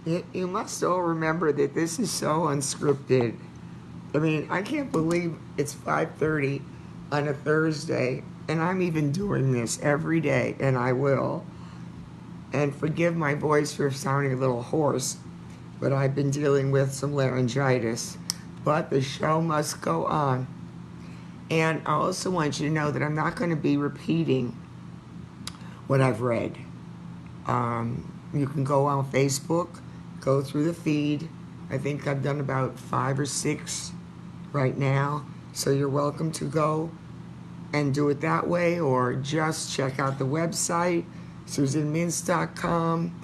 You must all remember that this is so unscripted. I mean, I can't believe it's 5:30 on a Thursday, and I'm even doing this every day, and I will. And forgive my voice for sounding a little hoarse, but I've been dealing with some laryngitis. But the show must go on. And I also want you to know that I'm not going to be repeating what I've read. You can go on Facebook, go through the feed. I think I've done about 5 or 6 right now. So you're welcome to go and do it that way, or just check out the website, susanmintz.com,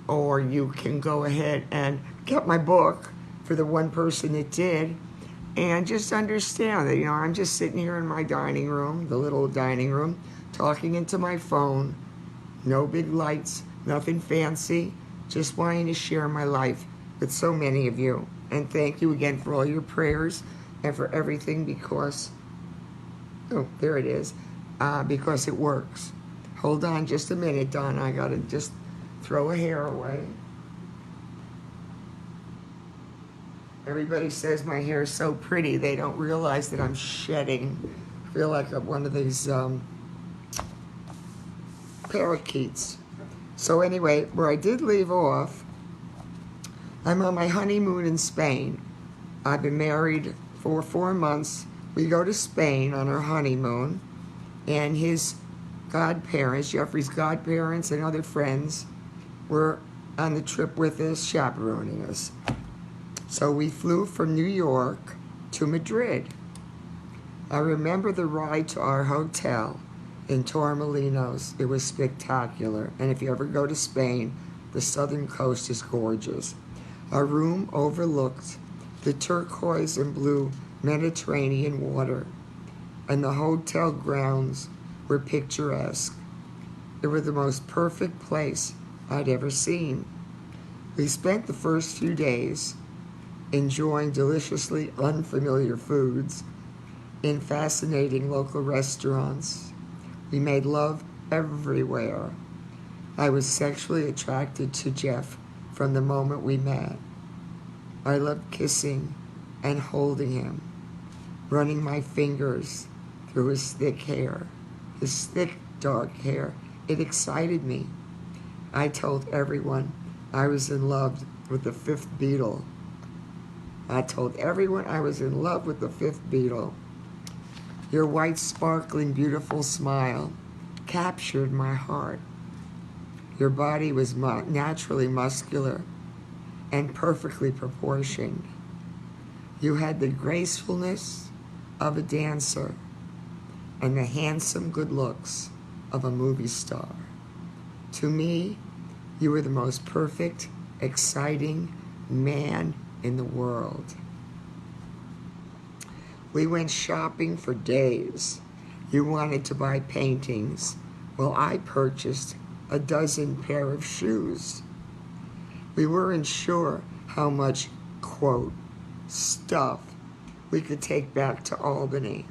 or you can go ahead and get my book for the one person that did. And just understand that, I'm just sitting here in my dining room, the little dining room, talking into my phone. No big lights, nothing fancy, just wanting to share my life with so many of you. And thank you again for all your prayers and for everything, because, oh, there it is, because it works. Hold on just a minute, Don. I gotta just throw a hair away. Everybody says my hair is so pretty. They don't realize that I'm shedding. I feel like I'm one of these parakeets. So anyway, where I did leave off, I'm on my honeymoon in Spain. I've been married for 4 months. We go to Spain on our honeymoon, and his godparents, Jeffrey's godparents and other friends, were on the trip with us, chaperoning us. So we flew from New York to Madrid. I remember the ride to our hotel in Torremolinos. It was spectacular. And if you ever go to Spain, the southern coast is gorgeous. Our room overlooked the turquoise and blue Mediterranean water, and the hotel grounds were picturesque. They were the most perfect place I'd ever seen. We spent the first few days enjoying deliciously unfamiliar foods in fascinating local restaurants. We made love everywhere. I was sexually attracted to Jeff from the moment we met. I loved kissing and holding him, running my fingers through his thick hair, his thick dark hair. It excited me. I told everyone I was in love with the fifth Beatle. I told everyone I was in love with the fifth Beatle. Your white, sparkling, beautiful smile captured my heart. Your body was naturally muscular and perfectly proportioned. You had the gracefulness of a dancer and the handsome good looks of a movie star. To me, you were the most perfect, exciting man in the world. We went shopping for days. You wanted to buy paintings. Well, I purchased a dozen pair of shoes. We weren't sure how much, quote, stuff we could take back to Albany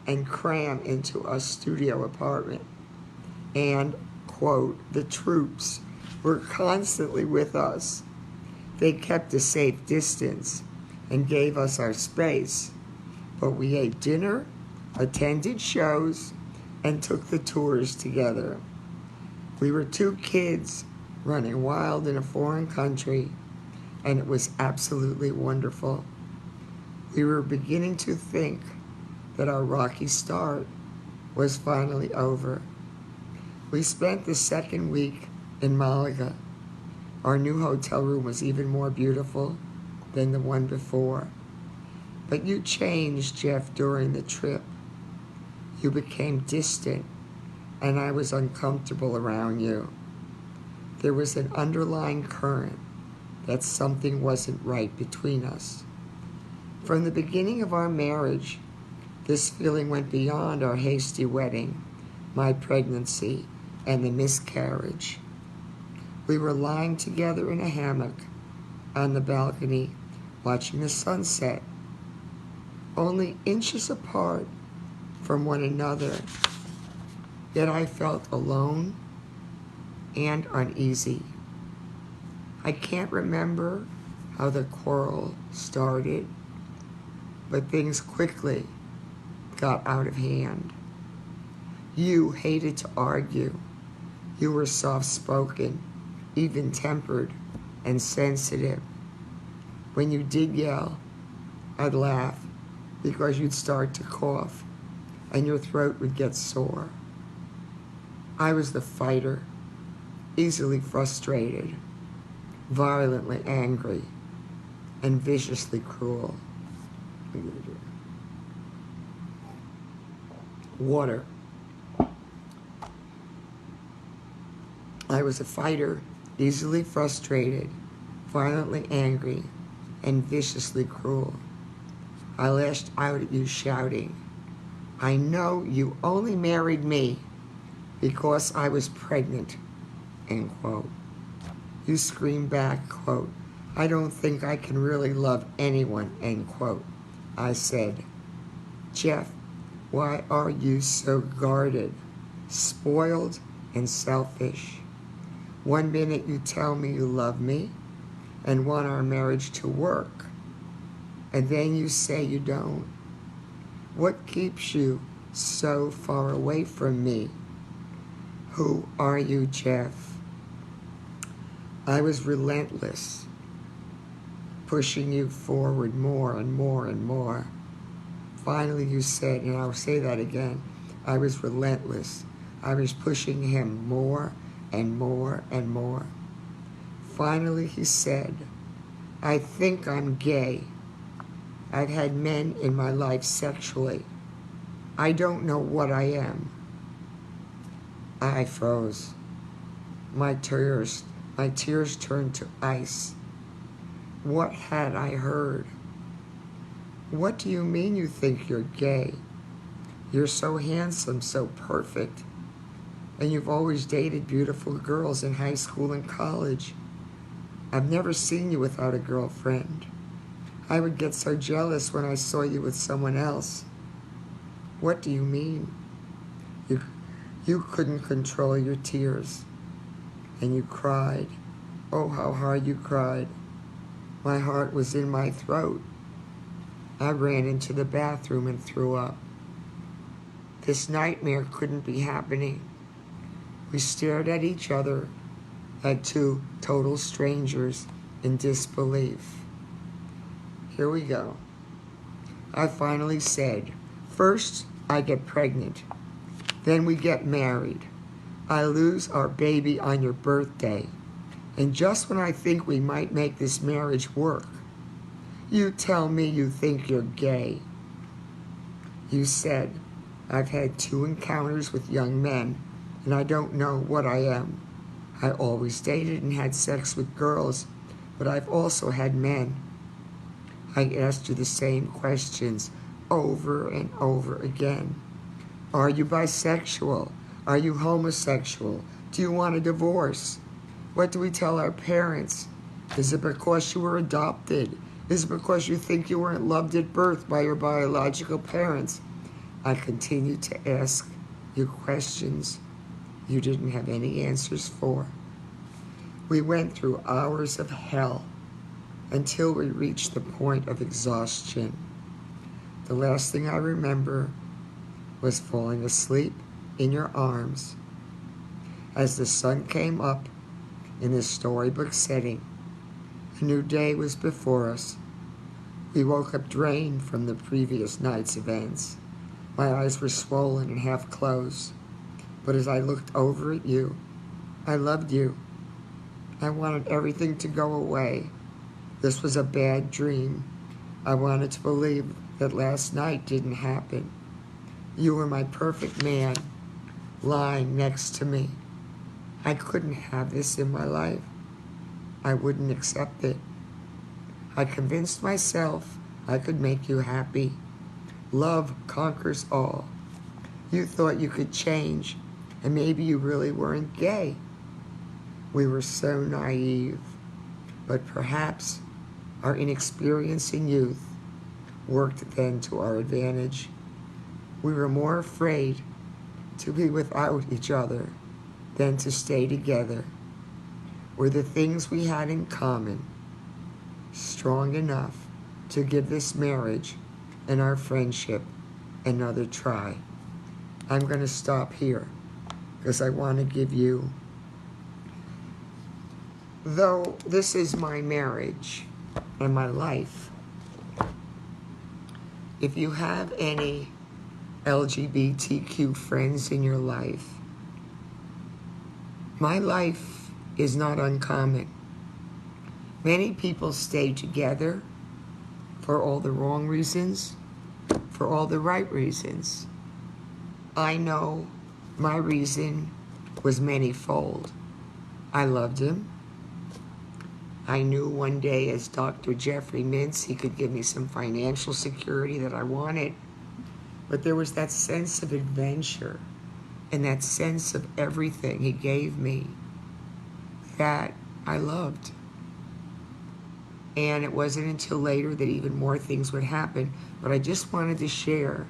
and cram into a studio apartment. And, quote, the troops were constantly with us. They kept a safe distance and gave us our space, but we ate dinner, attended shows, and took the tours together. We were 2 kids running wild in a foreign country, and it was absolutely wonderful. We were beginning to think that our rocky start was finally over. We spent the second week in Malaga. Our new hotel room was even more beautiful than the one before. But you changed, Jeff, during the trip. You became distant, and I was uncomfortable around you. There was an underlying current that something wasn't right between us. From the beginning of our marriage, this feeling went beyond our hasty wedding, my pregnancy, and the miscarriage. We were lying together in a hammock on the balcony, watching the sunset, only inches apart from one another. Yet I felt alone and uneasy. I can't remember how the quarrel started, but things quickly got out of hand. You hated to argue. You were soft-spoken, even-tempered, and sensitive. When you did yell, I'd laugh because you'd start to cough and your throat would get sore. I was the fighter, easily frustrated, violently angry, and viciously cruel. Water. I was a fighter, easily frustrated, violently angry, and viciously cruel. I lashed out at you shouting, I know you only married me because I was pregnant, end quote. You screamed back, quote, I don't think I can really love anyone, end quote. I said, Jeff, why are you so guarded, spoiled, and selfish? 1 minute you tell me you love me and want our marriage to work, and then you say you don't. What keeps you so far away from me? Who are you, Jeff? I was relentless, pushing you forward more and more and more. Finally you said, and I'll say that again, I was relentless. I was pushing him more and more and more. Finally he said, I think I'm gay. I've had men in my life sexually. I don't know what I am. I froze. My tears turned to ice. What had I heard? What do you mean you think you're gay? You're so handsome, so perfect. And you've always dated beautiful girls in high school and college. I've never seen you without a girlfriend. I would get so jealous when I saw you with someone else. What do you mean? You couldn't control your tears. And you cried. Oh, how hard you cried. My heart was in my throat. I ran into the bathroom and threw up. This nightmare couldn't be happening. We stared at each other, at two total strangers, in disbelief. Here we go. I finally said, first I get pregnant, then we get married. I lose our baby on your birthday, and just when I think we might make this marriage work, you tell me you think you're gay. You said, I've had 2 encounters with young men, and I don't know what I am. I always dated and had sex with girls, but I've also had men. I asked you the same questions over and over again. Are you bisexual? Are you homosexual? Do you want a divorce? What do we tell our parents? Is it because you were adopted? Is it because you think you weren't loved at birth by your biological parents? I continued to ask you questions you didn't have any answers for. We went through hours of hell until we reached the point of exhaustion. The last thing I remember was falling asleep in your arms. As the sun came up in this storybook setting, a new day was before us. We woke up drained from the previous night's events. My eyes were swollen and half closed, but as I looked over at you, I loved you. I wanted everything to go away. This was a bad dream. I wanted to believe that last night didn't happen. You were my perfect man, lying next to me. I couldn't have this in my life. I wouldn't accept it. I convinced myself I could make you happy. Love conquers all. You thought you could change, and maybe you really weren't gay. We were so naive, but perhaps our inexperience in youth worked then to our advantage. We were more afraid to be without each other than to stay together. were the things we had in common strong enough to give this marriage and our friendship another try. I'm going to stop here because I want to give you, though this is my marriage and my life, if you have any LGBTQ friends in your life, my life is not uncommon. Many people stay together for all the wrong reasons, for all the right reasons. I know my reason was manyfold. I loved him. I knew one day as Dr. Jeffrey Mintz, he could give me some financial security that I wanted. But there was that sense of adventure and that sense of everything he gave me that I loved. And it wasn't until later that even more things would happen. But I just wanted to share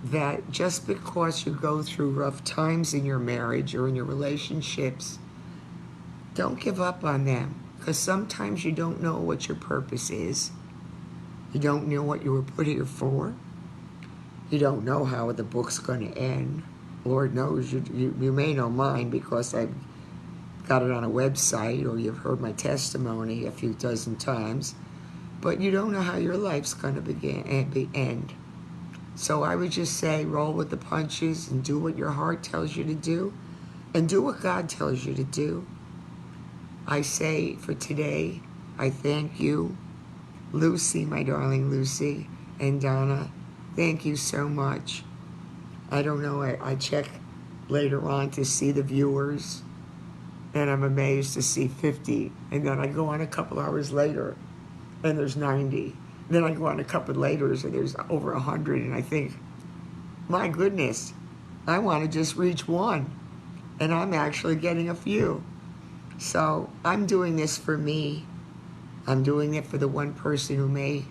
that just because you go through rough times in your marriage or in your relationships, don't give up on them. Because sometimes you don't know what your purpose is. You don't know what you were put here for. You don't know how the book's going to end. Lord knows you may know mine because I've got it on a website or you've heard my testimony a few dozen times. But you don't know how your life's going to end. So I would just say roll with the punches and do what your heart tells you to do and do what God tells you to do. I say for today, I thank you, Lucy, my darling Lucy, and Donna. Thank you so much. I don't know, I check later on to see the viewers, and I'm amazed to see 50. And then I go on a couple hours later, and there's 90. Then I go on a couple later, and there's over 100, and I think, my goodness, I want to just reach one, and I'm actually getting a few. So I'm doing this for me. I'm doing it for the one person who may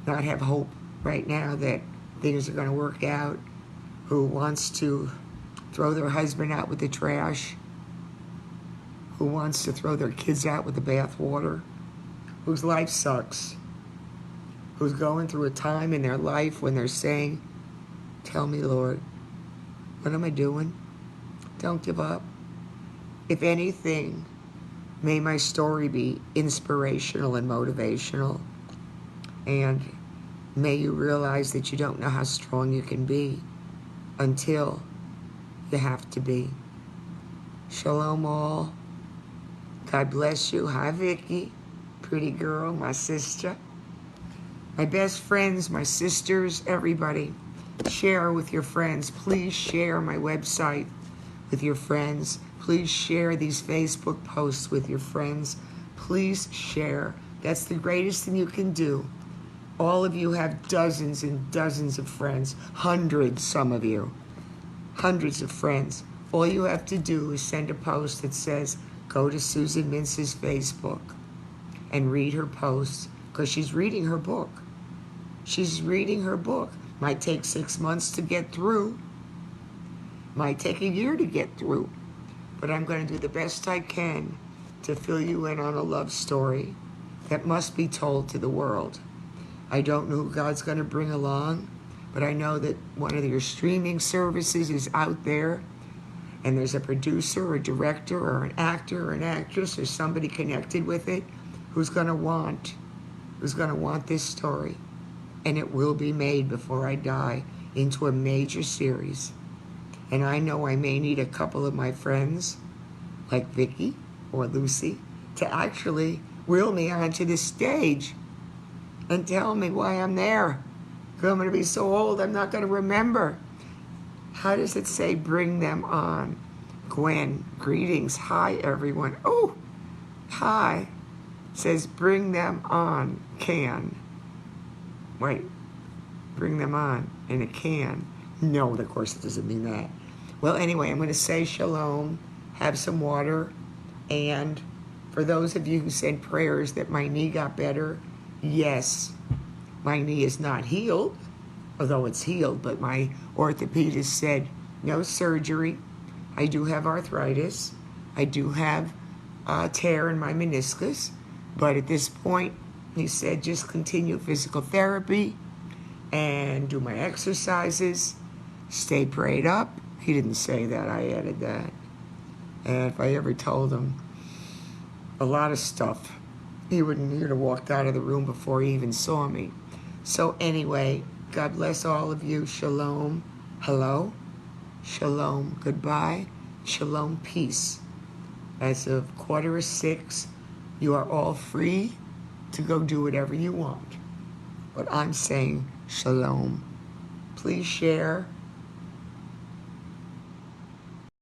not have hope right now that things are going to work out, who wants to throw their husband out with the trash, who wants to throw their kids out with the bathwater, whose life sucks, who's going through a time in their life when they're saying, tell me, Lord, what am I doing? Don't give up. If anything, may my story be inspirational and motivational, and may you realize that you don't know how strong you can be until you have to be. Shalom all. God bless you. Hi, Vicky. Pretty girl, my sister. My best friends, my sisters, everybody. Share with your friends. Please share my website with your friends. Please share these Facebook posts with your friends. Please share. That's the greatest thing you can do. All of you have dozens and dozens of friends. Hundreds, some of you. Hundreds of friends. All you have to do is send a post that says, go to Susan Mintz's Facebook and read her posts, because she's reading her book. She's reading her book. Might take 6 months to get through. Might take a year to get through. But I'm going to do the best I can to fill you in on a love story that must be told to the world. I don't know who God's going to bring along, but I know that one of your streaming services is out there, and there's a producer or a director or an actor or an actress or somebody connected with it who's going to want this story. And it will be made before I die into a major series. And I know I may need a couple of my friends, like Vicky or Lucy, to actually wheel me onto the stage and tell me why I'm there. Because I'm going to be so old, I'm not going to remember. How does it say, bring them on? Gwen, greetings. Hi, everyone. Oh, hi. It says, bring them on, can. Wait, bring them on in a can. No, of course it doesn't mean that. Well, anyway, I'm going to say shalom, have some water, and for those of you who said prayers that my knee got better, yes, my knee is not healed, although it's healed, but my orthopedist said no surgery. I do have arthritis. I do have tear in my meniscus. But at this point, he said just continue physical therapy and do my exercises, stay prayed up. He didn't say that, I added that. And if I ever told him a lot of stuff, he'd have walked out of the room before he even saw me. So anyway, God bless all of you. Shalom. Hello. Shalom. Goodbye. Shalom. Peace. As of 5:45, you are all free to go do whatever you want. But I'm saying shalom. Please share.